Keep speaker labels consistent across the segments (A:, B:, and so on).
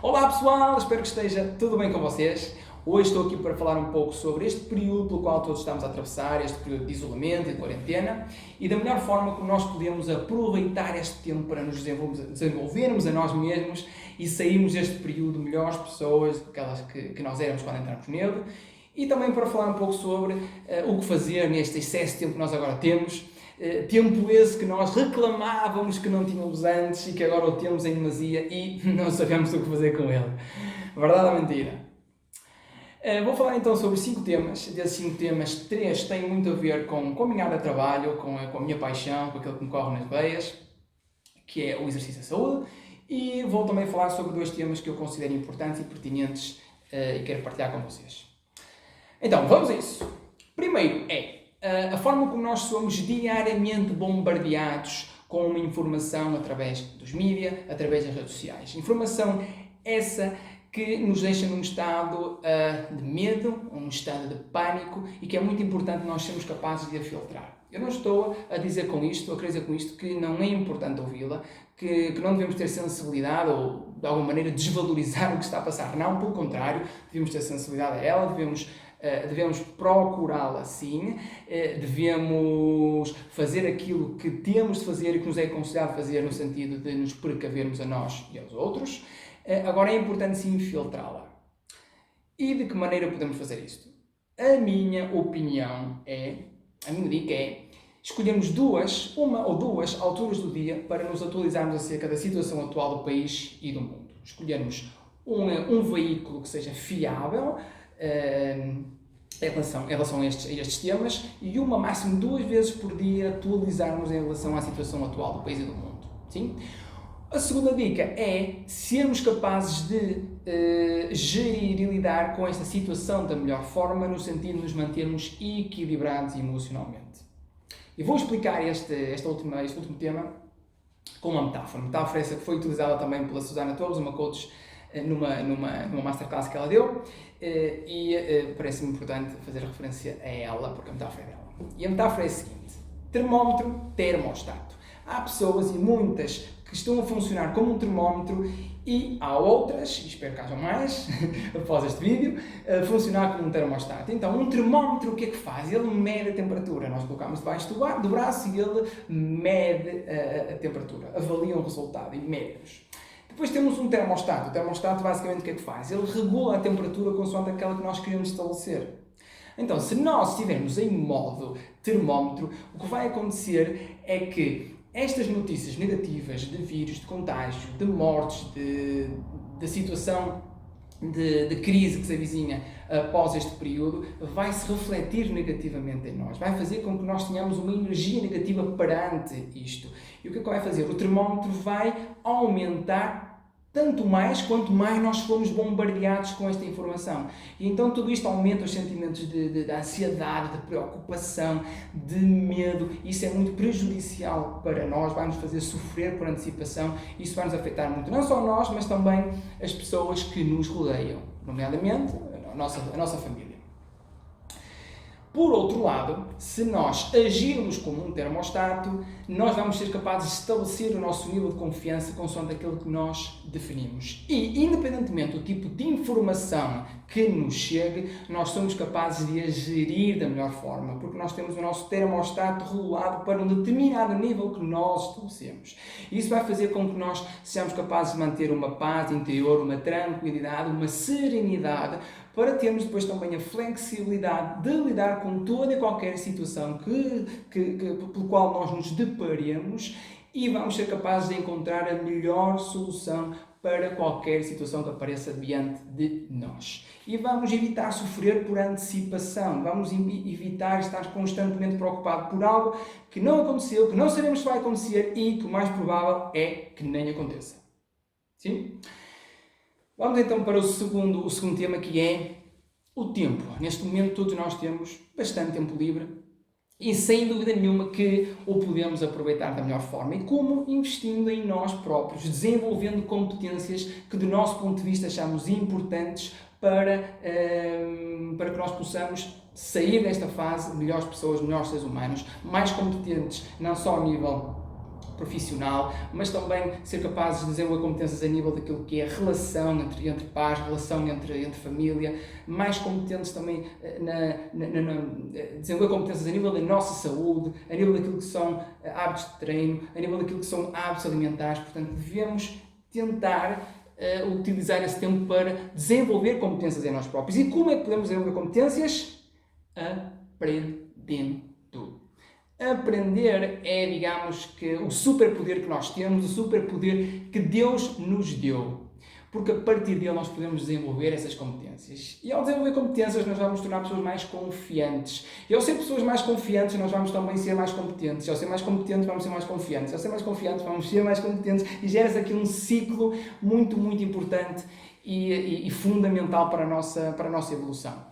A: Olá pessoal, espero que esteja tudo bem com vocês. Hoje estou aqui para falar um pouco sobre este período pelo qual todos estamos a atravessar, este período de isolamento e de quarentena, e da melhor forma como nós podemos aproveitar este tempo para nos desenvolvermos a nós mesmos e sairmos deste período melhores pessoas, aquelas que nós éramos quando entramos nele, e também para falar um pouco sobre o que fazer neste excesso de tempo que nós agora temos. Tempo esse que nós reclamávamos que não tínhamos antes e que agora o temos em demasia e não sabemos o que fazer com ele. Verdade ou mentira? Vou falar então sobre 5 temas. Desses 5 temas, 3 têm muito a ver com a minha área de trabalho, com a minha paixão, com aquilo que me corre nas veias, que é o exercício da saúde, e vou também falar sobre 2 temas que eu considero importantes e pertinentes e quero partilhar com vocês. Então, vamos a isso. Primeiro a forma como nós somos diariamente bombardeados com uma informação através dos mídias, através das redes sociais. Informação essa que nos deixa num estado de medo, um estado de pânico e que é muito importante nós sermos capazes de a filtrar. Eu não estou a dizer com isto, estou a querer dizer com isto que não é importante ouvi-la, que não devemos ter sensibilidade ou de alguma maneira desvalorizar o que está a passar. Não, pelo contrário, devemos ter sensibilidade a ela, devemos procurá-la sim, devemos fazer aquilo que temos de fazer e que nos é aconselhado fazer no sentido de nos precavermos a nós e aos outros. Agora é importante sim filtrá-la. E de que maneira podemos fazer isto? A minha opinião a minha dica é escolhermos uma ou duas alturas do dia para nos atualizarmos acerca da situação atual do país e do mundo. Escolhermos um veículo que seja fiável em relação a estes temas e máximo 2 vezes por dia atualizarmos em relação à situação atual do país e do mundo. Sim? A segunda dica é sermos capazes de gerir e lidar com esta situação da melhor forma, no sentido de nos mantermos equilibrados emocionalmente. E vou explicar este último tema com uma metáfora. Metáfora essa que foi utilizada também pela Susana Torres, uma coach, numa masterclass que ela deu, e parece-me importante fazer referência a ela, porque a metáfora é dela. E a metáfora é a seguinte: termómetro, termostato. Há pessoas, e muitas, que estão a funcionar como um termómetro e há outras, e espero que hajam mais após este vídeo, a funcionar como um termostato. Então, um termómetro o que é que faz? Ele mede a temperatura. Nós colocamos debaixo do braço e ele mede a temperatura, avalia o resultado e mede-nos. Depois temos um termostato. O termostato basicamente o que é que faz? Ele regula a temperatura consoante aquela que nós queremos estabelecer. Então, se nós estivermos em modo termómetro, o que vai acontecer é que estas notícias negativas de vírus, de contágio, de mortes, de situação de crise que se avizinha após este período, vai se refletir negativamente em nós. Vai fazer com que nós tenhamos uma energia negativa perante isto. E o que é que vai fazer? O termómetro vai aumentar tanto mais quanto mais nós formos bombardeados com esta informação. E então tudo isto aumenta os sentimentos de ansiedade, de preocupação, de medo. Isso é muito prejudicial para nós, vai nos fazer sofrer por antecipação. Isso vai nos afetar muito, não só nós, mas também as pessoas que nos rodeiam, nomeadamente a nossa família. Por outro lado, se nós agirmos como um termostato, nós vamos ser capazes de estabelecer o nosso nível de confiança consoante aquilo que nós definimos. E, independentemente do tipo de informação que nos chegue, nós somos capazes de a gerir da melhor forma, porque nós temos o nosso termostato regulado para um determinado nível que nós estabelecemos. Isso vai fazer com que nós sejamos capazes de manter uma paz interior, uma tranquilidade, uma serenidade, para termos depois também a flexibilidade de lidar com toda e qualquer situação pelo qual nós nos deparemos e vamos ser capazes de encontrar a melhor solução para qualquer situação que apareça diante de nós. E vamos evitar sofrer por antecipação, vamos evitar estar constantemente preocupado por algo que não aconteceu, que não sabemos se vai acontecer e que o mais provável é que nem aconteça. Sim? Vamos então para o segundo tema, que é o tempo. Neste momento todos nós temos bastante tempo livre e sem dúvida nenhuma que o podemos aproveitar da melhor forma. E como? Investindo em nós próprios, desenvolvendo competências que do nosso ponto de vista achamos importantes para que nós possamos sair desta fase melhores pessoas, melhores seres humanos, mais competentes, não só a nível profissional, mas também ser capazes de desenvolver competências a nível daquilo que é a relação entre pais, relação entre família, mais competentes também desenvolver competências a nível da nossa saúde, a nível daquilo que são hábitos de treino, a nível daquilo que são hábitos alimentares. Portanto, devemos tentar utilizar esse tempo para desenvolver competências em nós próprios. E como é que podemos desenvolver competências? Aprendendo. Aprender é, digamos, que o superpoder que nós temos, o superpoder que Deus nos deu. Porque a partir dele nós podemos desenvolver essas competências. E ao desenvolver competências nós vamos tornar pessoas mais confiantes. E ao ser pessoas mais confiantes nós vamos também ser mais competentes. E ao ser mais competentes vamos ser mais confiantes. E ao ser mais confiantes vamos ser mais competentes. E gera-se aqui um ciclo muito, muito importante e fundamental para a nossa evolução.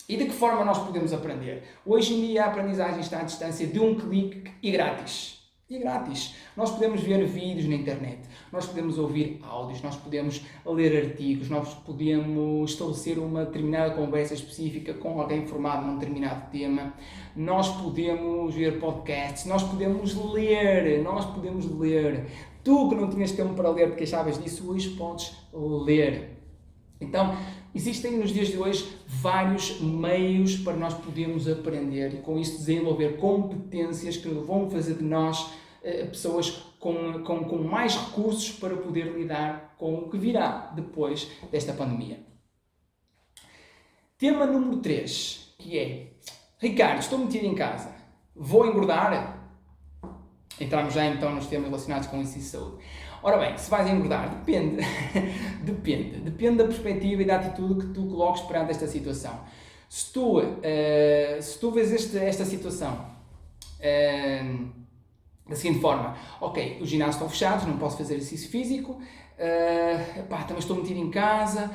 A: E de que forma nós podemos aprender? Hoje em dia a aprendizagem está à distância de um clique e grátis. E grátis. Nós podemos ver vídeos na internet, nós podemos ouvir áudios, nós podemos ler artigos, nós podemos estabelecer uma determinada conversa específica com alguém formado num determinado tema, nós podemos ver podcasts, nós podemos ler. Tu que não tinhas tempo para ler, te queixavas disso, hoje podes ler. Então, existem nos dias de hoje vários meios para nós podermos aprender e com isso desenvolver competências que vão fazer de nós pessoas com mais recursos para poder lidar com o que virá depois desta pandemia. Tema número 3, que é: Ricardo, estou metido em casa, vou engordar? Entramos já então nos temas relacionados com isso e saúde. Ora bem, se vais engordar, depende. Depende da perspectiva e da atitude que tu coloques perante esta situação. Se tu vês esta situação da seguinte forma: ok, os ginásios estão fechados, não posso fazer exercício físico, também estou metido em casa,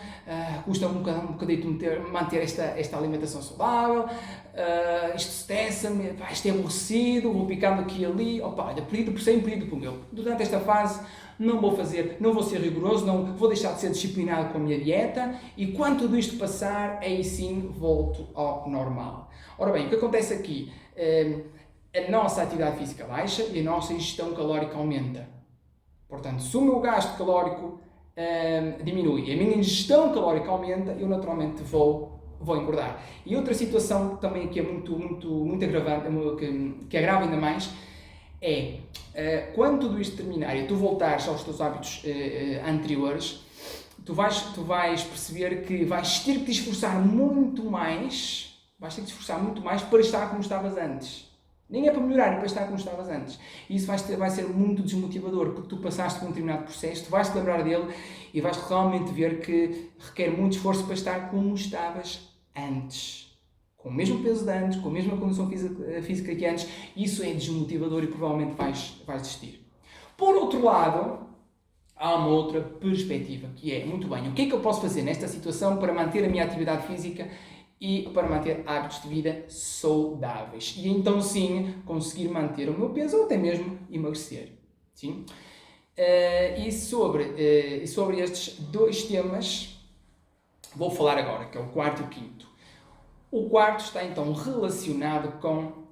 A: custa-me um bocadinho manter esta alimentação saudável, isto estressa-me, isto é aborrecido, vou picando aqui e ali, período por 100, período por 1000. Durante esta fase não vou ser rigoroso, não vou deixar de ser disciplinado com a minha dieta e quando tudo isto passar, aí sim volto ao normal. Ora bem, o que acontece aqui? A nossa atividade física baixa e a nossa ingestão calórica aumenta. Portanto, se o meu gasto calórico diminui e a minha ingestão calórica aumenta, eu naturalmente vou engordar. E outra situação também aqui é muito agravante, que agrava ainda mais, é quando tudo isto terminar e tu voltares aos teus hábitos anteriores, tu vais perceber que vais ter que te esforçar muito mais para estar como estavas antes. Nem é para melhorar, é para estar como estavas antes. E isso vai ser muito desmotivador, porque tu passaste por um determinado processo, tu vais-te lembrar dele e vais realmente ver que requer muito esforço para estar como estavas antes. Com o mesmo peso de antes, com a mesma condição física que antes, isso é desmotivador e provavelmente vais desistir. Por outro lado, há uma outra perspectiva, que é, muito bem, o que é que eu posso fazer nesta situação para manter a minha atividade física e para manter hábitos de vida saudáveis? E então sim, conseguir manter o meu peso ou até mesmo emagrecer. Sim? E sobre estes dois temas vou falar agora, que é o quarto e o quinto. O quarto está então relacionado com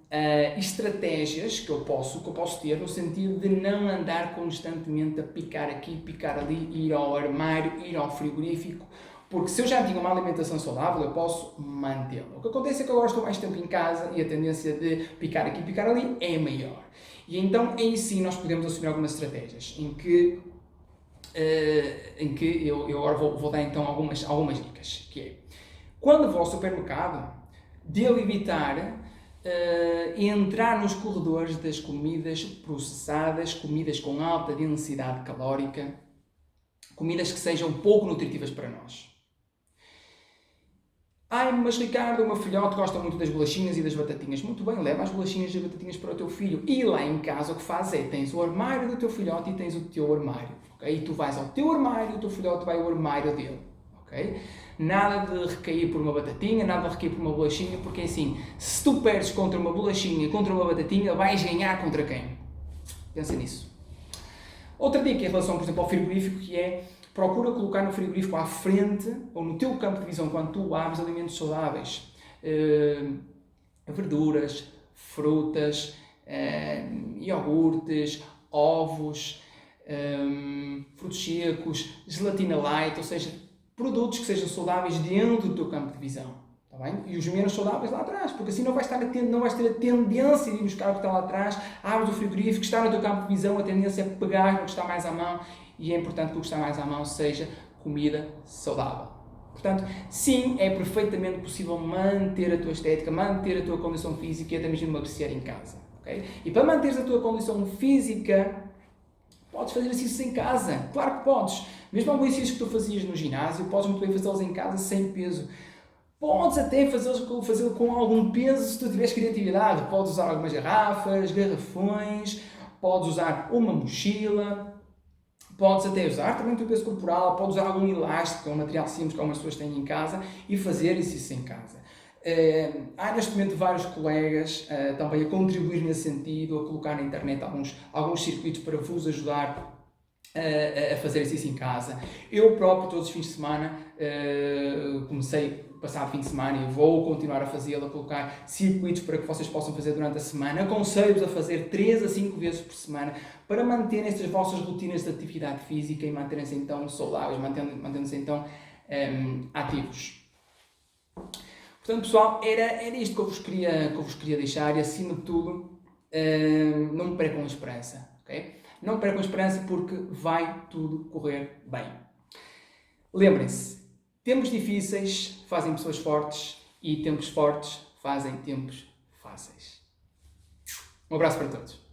A: estratégias que eu posso ter no sentido de não andar constantemente a picar aqui, picar ali, ir ao armário, ir ao frigorífico, porque se eu já tinha uma alimentação saudável, eu posso mantê-la. O que acontece é que agora estou mais tempo em casa e a tendência de picar aqui, picar ali é maior. E então, aí sim, nós podemos assumir algumas estratégias em que eu agora vou dar então algumas dicas, que é, quando vou ao supermercado, devo evitar entrar nos corredores das comidas processadas, comidas com alta densidade calórica, comidas que sejam pouco nutritivas para nós. Mas Ricardo, o meu filhote gosta muito das bolachinhas e das batatinhas. Muito bem, leva as bolachinhas e as batatinhas para o teu filho. E lá em casa o que fazes é, tens o armário do teu filhote e tens o teu armário. Okay? E tu vais ao teu armário e o teu filhote vai ao armário dele. Okay? Nada de recair por uma batatinha, nada de recair por uma bolachinha, porque assim, se tu perdes contra uma bolachinha e contra uma batatinha, vais ganhar contra quem? Pensa nisso. Outra dica em relação, por exemplo, ao frigorífico, que é, procura colocar no frigorífico à frente, ou no teu campo de visão, quando tu abres, alimentos saudáveis. Verduras, frutas, iogurtes, ovos, frutos secos, gelatina light, ou seja, produtos que sejam saudáveis dentro do teu campo de visão. Tá bem? E os menos saudáveis lá atrás, porque assim não vais ter a tendência de ir buscar o que está lá atrás, abres o frigorífico, que está no teu campo de visão, a tendência é pegar no que está mais à mão, e é importante que o que está mais à mão seja comida saudável. Portanto, sim, é perfeitamente possível manter a tua estética, manter a tua condição física e até mesmo emagrecer em casa. Okay? E para manteres a tua condição física, podes fazer exercícios em casa. Claro que podes. Mesmo alguns exercícios que tu fazias no ginásio, podes muito bem fazê-los em casa sem peso. Podes até fazê-lo com algum peso se tu tiveres criatividade. Podes usar algumas garrafas, garrafões, podes usar uma mochila, podes até usar também o teu peso corporal, podes usar algum elástico, que é um material simples que algumas pessoas têm em casa, e fazer isso em casa. Há neste momento vários colegas também a contribuir nesse sentido, a colocar na internet alguns circuitos para vos ajudar a fazer isso em casa. Eu próprio, todos os fins de semana, comecei passado fim de semana e vou continuar a fazê-lo, a colocar circuitos para que vocês possam fazer durante a semana. Aconselho-vos a fazer 3 a 5 vezes por semana para manterem estas vossas rotinas de atividade física e manterem-se então saudáveis, mantendo-se então ativos. Portanto, pessoal, era isto que eu vos queria deixar e, acima de tudo, não percam a esperança, ok? Não percam a esperança porque vai tudo correr bem. Lembrem-se, tempos difíceis fazem pessoas fortes e tempos fortes fazem tempos fáceis. Um abraço para todos.